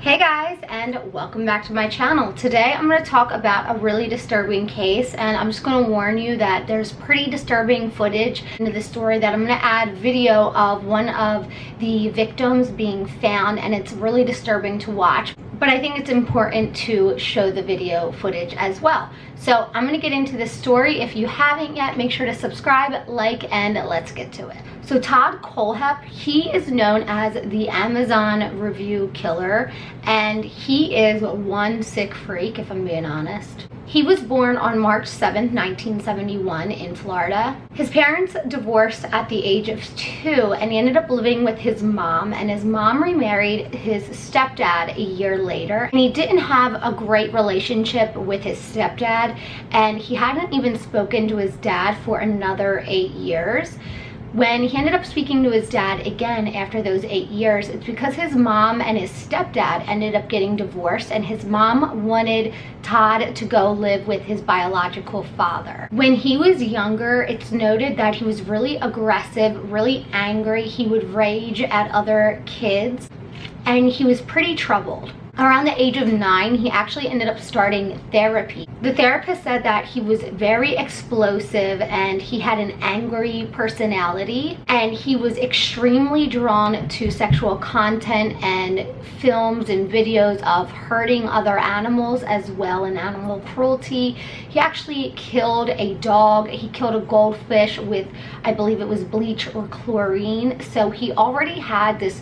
Hey guys, and welcome back to my channel. Today I'm going to talk about a really disturbing case, and I'm just going to warn you that there's pretty disturbing footage into the story that I'm going to add video of one of the victims being found, and it's really disturbing to watch. But I think it's important to show the video footage as well. So I'm going to get into this story. If you haven't yet, make sure to subscribe, like, and let's get to it. So Todd Kohlhepp, he is known as the Amazon review killer, and he is one sick freak, if I'm being honest. He was born on March 7th, 1971 in Florida. His parents divorced at the age of 2, and he ended up living with his mom, and his mom remarried his stepdad a year later. And he didn't have a great relationship with his stepdad, and he hadn't even spoken to his dad for another 8 years. When he ended up speaking to his dad again after those 8 years, it's because his mom and his stepdad ended up getting divorced, and his mom wanted Todd to go live with his biological father. When he was younger, it's noted that he was really aggressive, really angry. He would rage at other kids, and he was pretty troubled. Around the age of 9, he actually ended up starting therapy. The therapist said that he was very explosive and he had an angry personality, and he was extremely drawn to sexual content and films and videos of hurting other animals as well, and animal cruelty. He actually killed a dog. He killed a goldfish with, I believe it was bleach or chlorine. So he already had this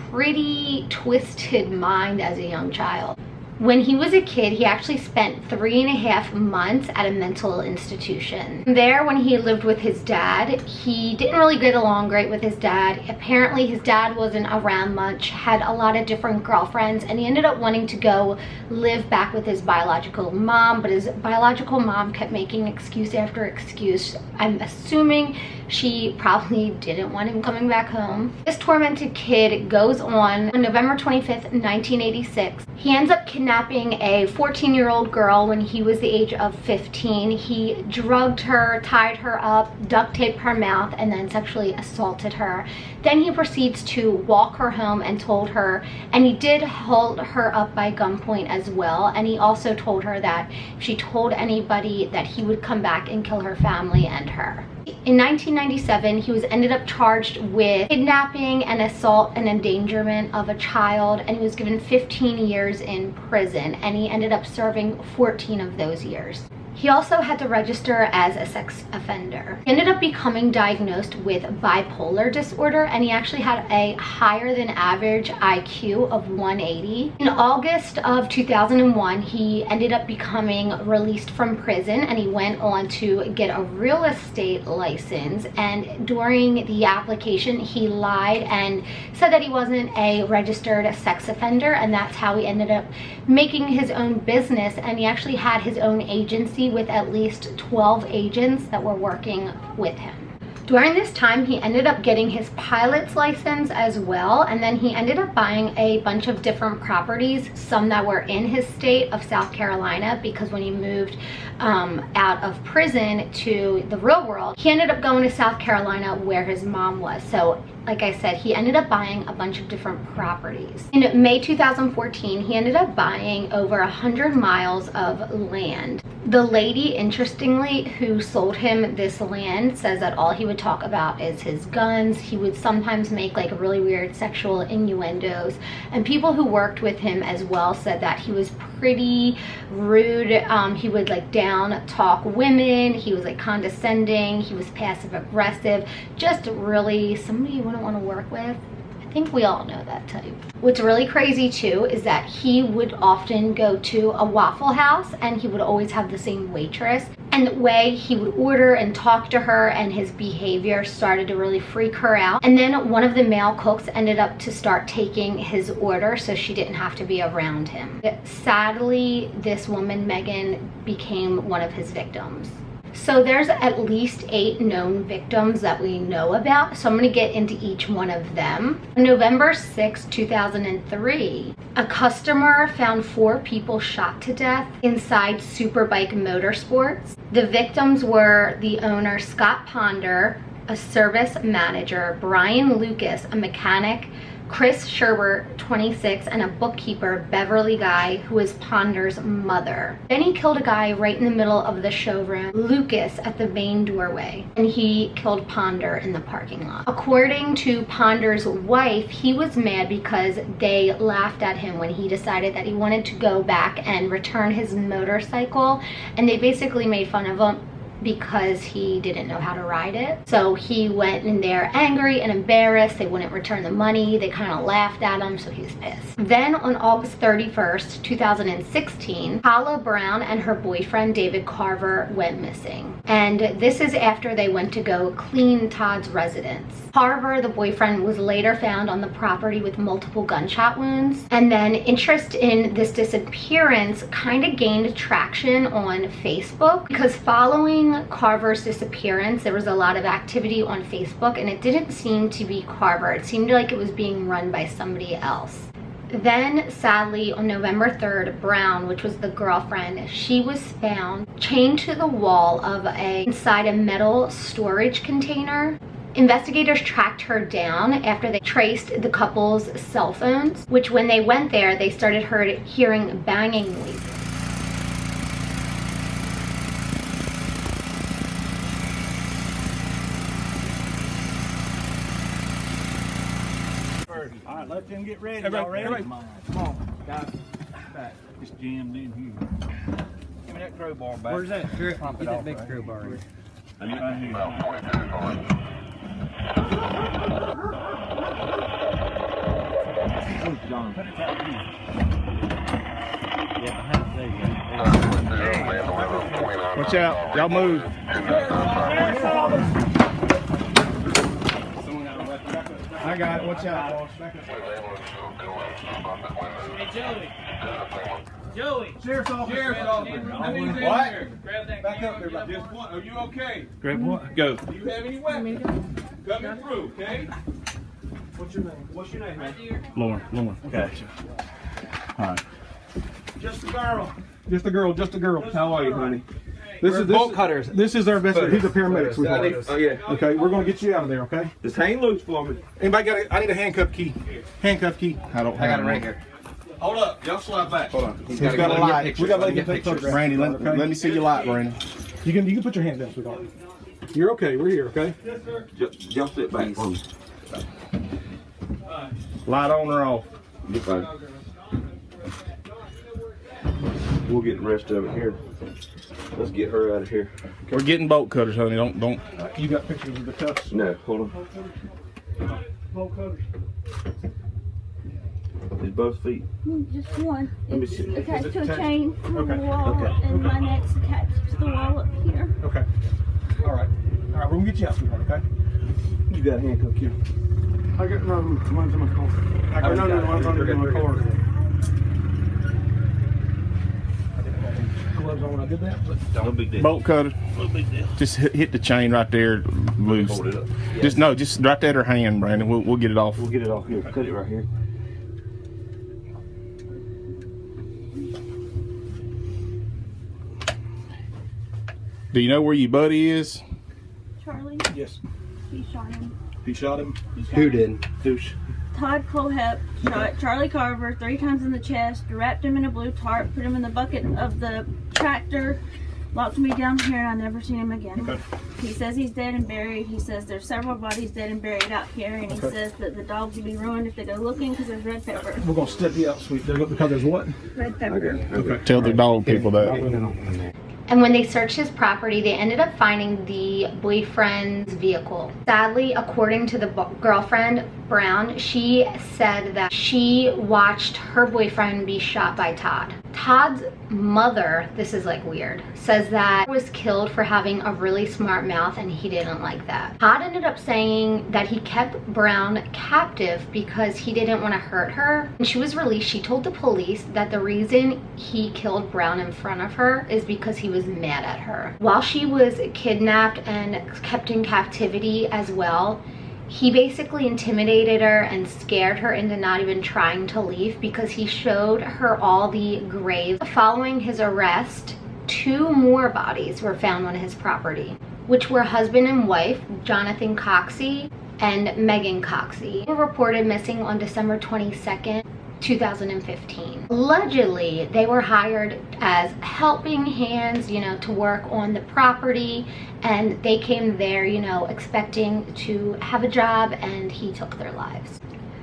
pretty twisted mind as a young child. When he was a kid, he actually spent 3.5 months at a mental institution. There, when he lived with his dad, he didn't really get along great with his dad. Apparently, his dad wasn't around much, had a lot of different girlfriends, and he ended up wanting to go live back with his biological mom, but his biological mom kept making excuse after excuse. I'm assuming she probably didn't want him coming back home. This tormented kid goes on November 25th, 1986. He ends up kidnapping a 14-year-old girl when he was the age of 15. He drugged her, tied her up, duct taped her mouth, and then sexually assaulted her. Then he proceeds to walk her home and told her, and he did hold her up by gunpoint as well, and he also told her that if she told anybody that he would come back and kill her family and her. In 1997, he was ended up charged with kidnapping and assault and endangerment of a child, and he was given 15 years in prison, and he ended up serving 14 of those years. He also had to register as a sex offender. He ended up becoming diagnosed with bipolar disorder, and he actually had a higher than average IQ of 180. In August of 2001, he ended up becoming released from prison, and he went on to get a real estate license. And during the application, he lied and said that he wasn't a registered sex offender, and that's how he ended up making his own business. And he actually had his own agency with at least 12 agents that were working with him. During this time, he ended up getting his pilot's license as well, and then he ended up buying a bunch of different properties, some that were in his state of South Carolina, because when he moved out of prison to the real world, he ended up going to South Carolina where his mom was. So like I said, he ended up buying a bunch of different properties. In May 2014, he ended up buying over 100 miles of land. The lady, interestingly, who sold him this land says that all he would talk about is his guns. He would sometimes make like really weird sexual innuendos, and people who worked with him as well said that he was pretty rude. He would like down talk women. He was like condescending. He was passive aggressive. Just really somebody you wouldn't want to work with. I think we all know that type. What's really crazy too is that he would often go to a Waffle House, and he would always have the same waitress, and the way he would order and talk to her and his behavior started to really freak her out. And then one of the male cooks ended up to start taking his order so she didn't have to be around him. Sadly, this woman, Megan, became one of his victims. So there's at least 8 known victims that we know about, so I'm going to get into each one of them. On November 6, 2003, a customer found 4 people shot to death inside Superbike Motorsports. The victims were the owner, Scott Ponder, a service manager, Brian Lucas, a mechanic, Chris Sherbert, 26, and a bookkeeper, Beverly Guy, who is Ponder's mother. Then he killed a guy right in the middle of the showroom, Lucas, at the main doorway, and he killed Ponder in the parking lot. According to Ponder's wife, he was mad because they laughed at him when he decided that he wanted to go back and return his motorcycle, and they basically made fun of him because he didn't know how to ride it. So he went in there angry and embarrassed. They wouldn't return the money. They kind of laughed at him, so he was pissed. Then on August 31st, 2016, Paula Brown and her boyfriend David Carver went missing. And this is after they went to go clean Todd's residence. Carver, the boyfriend, was later found on the property with multiple gunshot wounds. And then interest in this disappearance kind of gained traction on Facebook, because following Carver's disappearance, there was a lot of activity on Facebook, and it didn't seem to be Carver. It seemed like it was being run by somebody else. Then, sadly, on November 3rd, Brown, which was the girlfriend, she was found chained to the wall inside a metal storage container. Investigators tracked her down after they traced the couple's cell phones, which when they went there, they started hearing banging noises. All right, let them get ready. Y'all ready? Come on, guys. Back. It's jammed in here. Give me that crowbar back. Where's that? Get that big crowbar in. Right here. Oh, John, put it out here. Yeah, behind there. Watch out. Y'all move. I got it. Watch out, boss. Back up. Hey, Joey. Sheriff's officer. Sheriff's officer. What? Grab that. Back up there. Just one. Are you okay? Grab what? Go. Do you have any weapons? Coming through, okay? What's your name? What's your name, man? Right here. Lauren. Okay. All right. Just a girl. Just a girl. How are you, honey? We're bolt cutters. This is our best. He's a paramedic. Sweetheart. Oh yeah. Okay, we're gonna get you out of there. Okay. Just hang loose for me. Anybody got? I need a handcuff key. Handcuff key. I got it right here. Hold up. Y'all slide back. Hold on. He's got a light. We gotta let you take photographs. Randy, let me see your light, Randy. You can put your hands down, sweetheart. You're okay. We're here. Okay. Yes, sir. Just sit back for me. Light on or off? Get fine. We'll get the rest of it here. Let's get her out of here. We're getting bolt cutters, honey. Don't. You got pictures of the cuffs? No, hold on. Bolt cutters. It's both feet. Just one. Let me It's see. attached to a chain from Okay. the wall, Okay. and my neck's attached to the wall up here. Okay. All right. We're gonna get you out, sweetheart. Okay. You got a handcuff here. I got one's in my car. One's under my car. Gloves on when I did that. No big deal. Bolt cutter. No big deal. Just hit the chain right there, loose. Hold it up. Just right there at her hand, Brandon. We'll get it off. We'll get it off here. Cut it right here. Do you know where your buddy is? Charlie, Yes. he shot him. He shot him. Who did? Who's? Todd Kohlhepp shot Charlie Carver 3 times in the chest, wrapped him in a blue tarp, put him in the bucket of the tractor, locked me down here, and I never seen him again. Okay. He says he's dead and buried. He says there's several bodies dead and buried out here, and he says that the dogs will be ruined if they go looking because there's red pepper. We're gonna step you out, sweet. Because there's what? Red pepper. Okay. Tell the dog people that. And when they searched his property, they ended up finding the boyfriend's vehicle. Sadly, according to the girlfriend, Brown, she said that she watched her boyfriend be shot by Todd. Todd's mother, this is like weird, says that he was killed for having a really smart mouth and he didn't like that. Todd ended up saying that he kept Brown captive because he didn't want to hurt her. When she was released, she told the police that the reason he killed Brown in front of her is because he was mad at her. While she was kidnapped and kept in captivity as well, he basically intimidated her and scared her into not even trying to leave because he showed her all the graves. Following his arrest, 2 more bodies were found on his property, which were husband and wife, Jonathan Coxey and Megan Coxey were reported missing on December 22nd, 2015. Allegedly, they were hired as helping hands, you know, to work on the property, and they came there, you know, expecting to have a job, and he took their lives.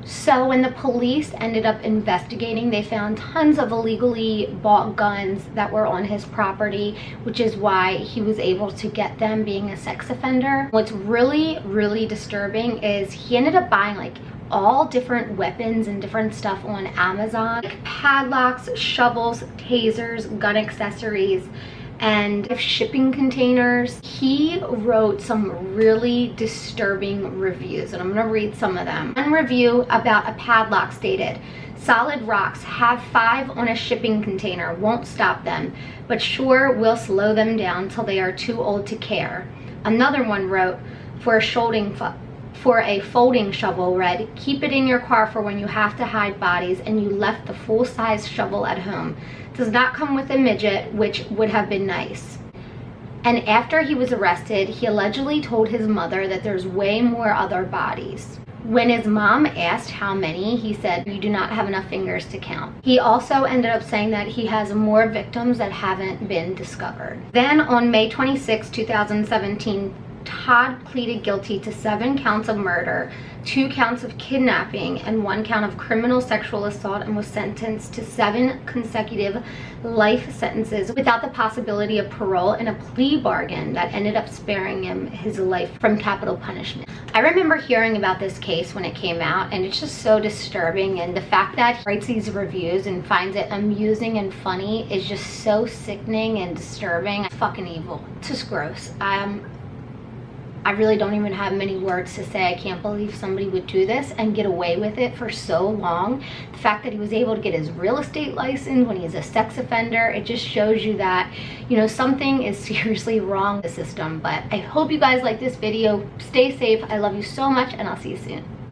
So when the police ended up investigating, they found tons of illegally bought guns that were on his property, which is why he was able to get them, being a sex offender. What's really disturbing is he ended up buying like all different weapons and different stuff on Amazon, like padlocks, shovels, tasers, gun accessories, and shipping containers. He wrote some really disturbing reviews, and I'm gonna read some of them. One review about a padlock stated, "Solid rocks, have 5 on a shipping container, won't stop them, but sure will slow them down till they are too old to care." Another one wrote, for a folding shovel, read, "Keep it in your car for when you have to hide bodies and you left the full-size shovel at home. Does not come with a midget, which would have been nice." And after he was arrested, he allegedly told his mother that there's way more other bodies. When his mom asked how many, he said, "You do not have enough fingers to count." He also ended up saying that he has more victims that haven't been discovered. Then on May 26, 2017, Todd pleaded guilty to 7 counts of murder, 2 counts of kidnapping, and 1 count of criminal sexual assault, and was sentenced to 7 consecutive life sentences without the possibility of parole, in a plea bargain that ended up sparing him his life from capital punishment. I remember hearing about this case when it came out, and it's just so disturbing, and the fact that he writes these reviews and finds it amusing and funny is just so sickening and disturbing. It's fucking evil. It's just gross. I really don't even have many words to say. I can't believe somebody would do this and get away with it for so long. The fact that he was able to get his real estate license when he's a sex offender, it just shows you that, you know, something is seriously wrong with the system. But I hope you guys like this video. Stay safe. I love you so much, and I'll see you soon.